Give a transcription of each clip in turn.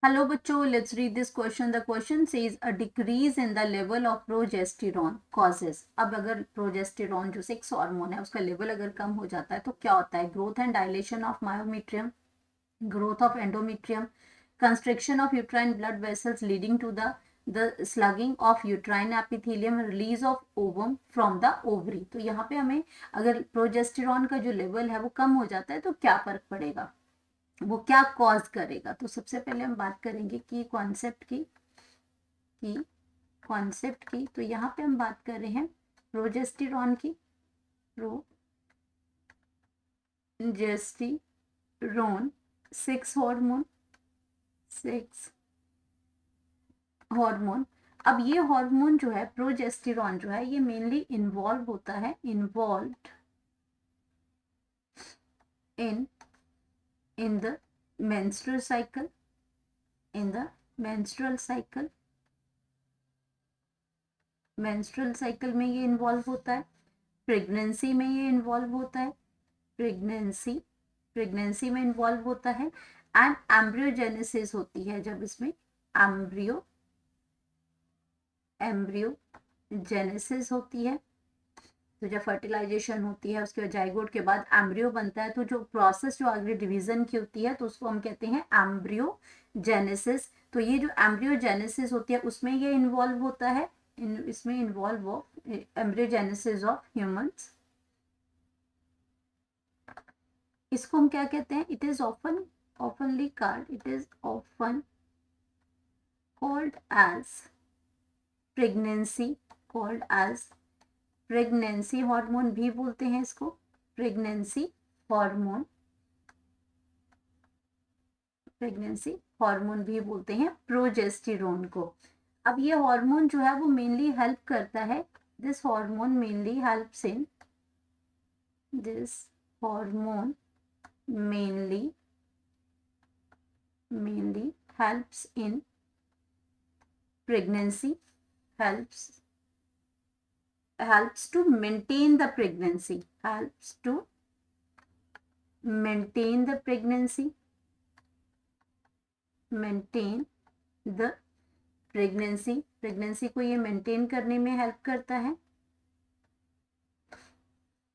Hello बच्चों, let's read this question. The question says a decrease in the level of progesterone causes. अब अगर progesterone जो sex hormone है उसका level अगर कम हो जाता है तो क्या होता है? Growth and dilation of myometrium, growth of endometrium, constriction of uterine blood vessels leading to the slugging of uterine epithelium, release of ovum from the ovary. तो यहाँ पे हमें अगर प्रोजेस्टेरॉन का जो लेवल है वो कम हो जाता है तो क्या फर्क पड़ेगा, वो क्या कॉज करेगा? तो सबसे पहले हम बात करेंगे की कॉन्सेप्ट की। तो यहाँ पे हम बात कर रहे हैं प्रोजेस्टेरॉन की। Progesterone sex hormone. अब ये हार्मोन जो है प्रोजेस्टेरॉन जो है ये मेनली इन्वॉल्व होता है involved in the menstrual cycle, menstrual cycle में ये इन्वॉल्व होता है, प्रेगनेंसी में ये इन्वॉल्व होता है, प्रेगनेंसी में इन्वॉल्व होता है, एंड एम्ब्रियोजेनेसिस होती है जब इसमें एम्ब्रियोजेनेसिस होती है। तो जब फर्टिलाइजेशन होती है उसके बाद जाइगोट के बाद एम्ब्रियो बनता है, तो जो प्रोसेस जो आगे डिवीजन की होती है तो उसको हम कहते हैं एम्ब्रियोजेनेसिस। तो ये जो एम्ब्रियोजेनेसिस होती है उसमें ये इन्वॉल्व होता है, इसमें इन्वॉल्व एम्ब्रियोजेनेसिस ऑफ ह्यूमंस। इसको हम क्या कहते हैं? It is often called as pregnancy hormone भी बोलते हैं इसको, प्रेगनेंसी हार्मोन भी बोलते हैं प्रोजेस्टेरॉन को। अब ये हार्मोन जो है वो मेनली हेल्प करता है, this hormone mainly helps in pregnancy, helps to maintain the pregnancy, maintain the pregnancy को ये मेंटेन करने में हेल्प करता है।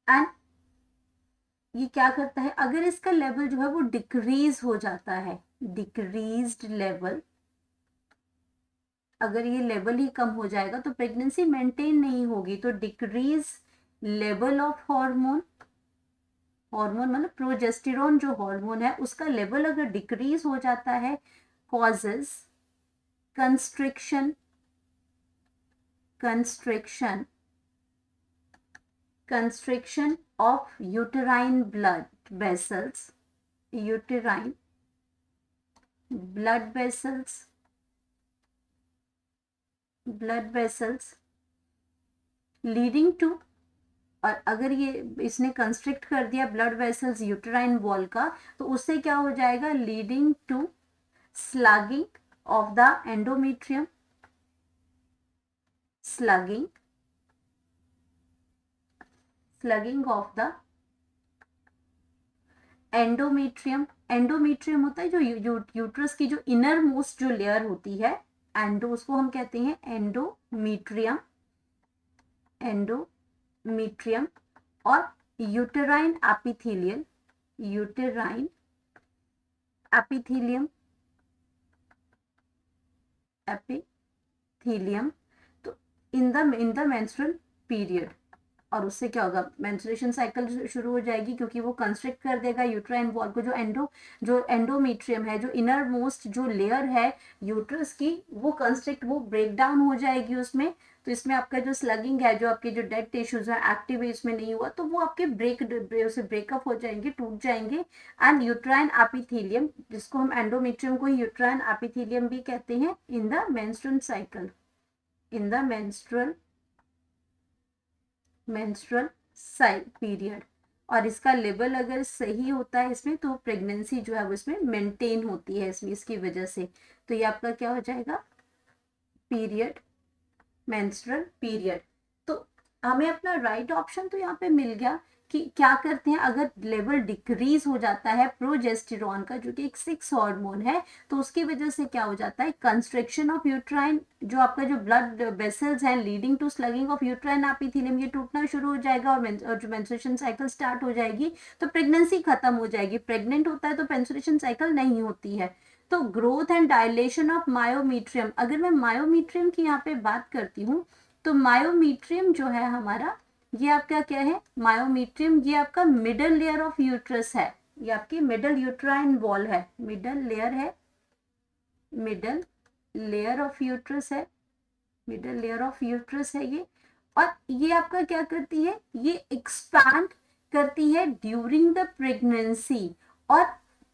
एंड ये क्या करता है, अगर इसका लेवल जो है वो डिक्रीज हो जाता है, डिक्रीज्ड लेवल, अगर ये लेवल ही कम हो जाएगा तो प्रेगनेंसी मेंटेन नहीं होगी। तो डिक्रीज लेवल ऑफ हार्मोन मतलब प्रोजेस्टेरॉन जो हार्मोन है उसका लेवल अगर डिक्रीज हो जाता है, causes constriction of uterine blood vessels, leading to, और अगर ये इसने कंस्ट्रिक्ट कर दिया ब्लड वेसल्स यूटेराइन वॉल का, तो उससे क्या हो जाएगा? Leading to sloughing of the endometrium, sloughing of the endometrium होता है जो यूट्रस की जो इनर मोस्ट जो लेयर होती है, एंडो, उसको हम कहते हैं एंडोमेट्रियम, और यूटेराइन एपिथीलियम। तो इन द मेंस्ट्रुअल पीरियड, और उससे क्या होगा? मेंस्ट्रुएशन साइकिल शुरू हो जाएगी, क्योंकि वो कंस्ट्रिक्ट कर देगा यूट्राइन वॉल को। जो एंडोमेट्रियम है, जो इनर मोस्ट जो लेयर है यूट्रस की, वो कंस्ट्रिक्ट, वो ब्रेक डाउन हो जाएगी उसमें। तो इसमें आपका जो स्लगिंग है, जो आपके जो डेड टिश्यूज है एक्टिव इसमें नहीं हुआ, तो वो आपके ब्रेकअप हो जाएंगे, टूट जाएंगे। एंड यूट्राइन एपिथेलियम, जिसको हम एंडोमेट्रियम को यूट्राइन एपिथेलियम भी कहते हैं, in the menstrual cycle, in the menstrual period. और इसका लेवल अगर सही होता है इसमें, तो प्रेगनेंसी जो है वो इसमें मेंटेन होती है इसमें, इसकी वजह से। तो ये आपका क्या हो जाएगा? Period, menstrual period. तो हमें अपना राइट ऑप्शन तो यहाँ पे मिल गया कि क्या करते हैं, अगर लेवल डिक्रीज हो जाता है प्रोजेस्टेरॉन का, जो कि एक सेक्स हार्मोन है, तो उसकी वजह से क्या हो जाता है, कंस्ट्रक्शन ऑफ यूट्राइन, जो आपका जो ब्लड वेसल्स हैं leading to sloughing of uterine epithelium, ये टूटना शुरू हो जाएगा और जो मेंस्ट्रुएशन साइकिल स्टार्ट हो जाएगी तो प्रेगनेंसी खत्म हो जाएगी। प्रेग्नेंट होता है तो मेंस्ट्रुएशन साइकिल नहीं होती है। तो growth and dilation of myometrium, अगर मैं मायोमीट्रियम की यहाँ पे बात करती हूँ, तो मायोमीट्रियम जो है हमारा, ये आपका क्या है, मायोमीट्रियम ये आपका मिडल लेयर ऑफ यूट्रस है, ये आपकी मिडल यूट्राइन वॉल है, मिडल लेयर है, मिडल लेयर ऑफ यूट्रस है, मिडल लेयर ऑफ यूट्रस है ये। और ये आपका क्या करती है, ये एक्सपैंड करती है ड्यूरिंग द प्रेगनेंसी और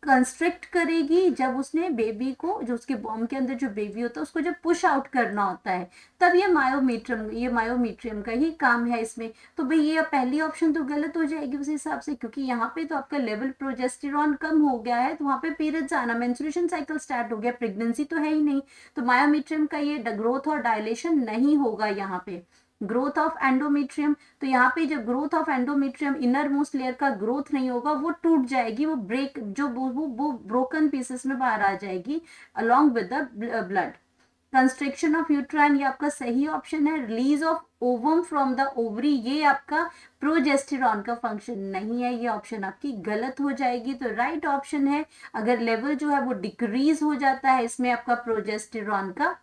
कंस्ट्रिक्ट करेगी जब उसने बेबी को, जो उसके बॉम के अंदर जो बेबी होता है उसको जब पुश आउट करना होता है, तब ये मायोमीट्रियम का ही काम है इसमें। तो भाई ये पहली ऑप्शन तो गलत हो जाएगी उस हिसाब से, क्योंकि यहाँ पे तो आपका लेवल प्रोजेस्टेरॉन कम हो गया है, तो वहाँ पे पीरियड्स आना, मेंस्ट्रुएशन साइकिल स्टार्ट हो गया, प्रेगनेंसी तो है ही नहीं, तो मायोमीट्रियम का ये ग्रोथ और डायलेशन नहीं होगा यहाँ पे। ग्रोथ ऑफ एंडोमेट्रियम, तो यहाँ पे जब growth of endometrium inner most layer का ग्रोथ नहीं होगा, वो टूट जाएगी, वो ब्रेक, जो वो ब्रोकन पीसेस में बाहर आ जाएगी along with the blood. Construction of uterine, ये आपका सही ऑप्शन है। Release of ovum from the ovary, ये आपका प्रोजेस्टेरॉन का फंक्शन नहीं है, ये ऑप्शन आपकी गलत हो जाएगी। तो राइट ऑप्शन है, अगर लेवल जो है वो डिक्रीज हो जाता है इसमें आपका प्रोजेस्टेरॉन का,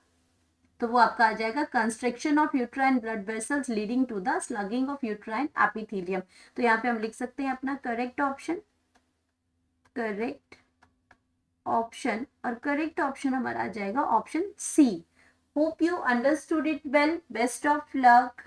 तो वो आपका आ जाएगा construction of uterine blood vessels leading to the sloughing of uterine epithelium. तो यहाँ पे हम लिख सकते हैं अपना करेक्ट ऑप्शन, करेक्ट ऑप्शन, और करेक्ट ऑप्शन हमारा आ जाएगा option C. Hope you understood it well, best of luck.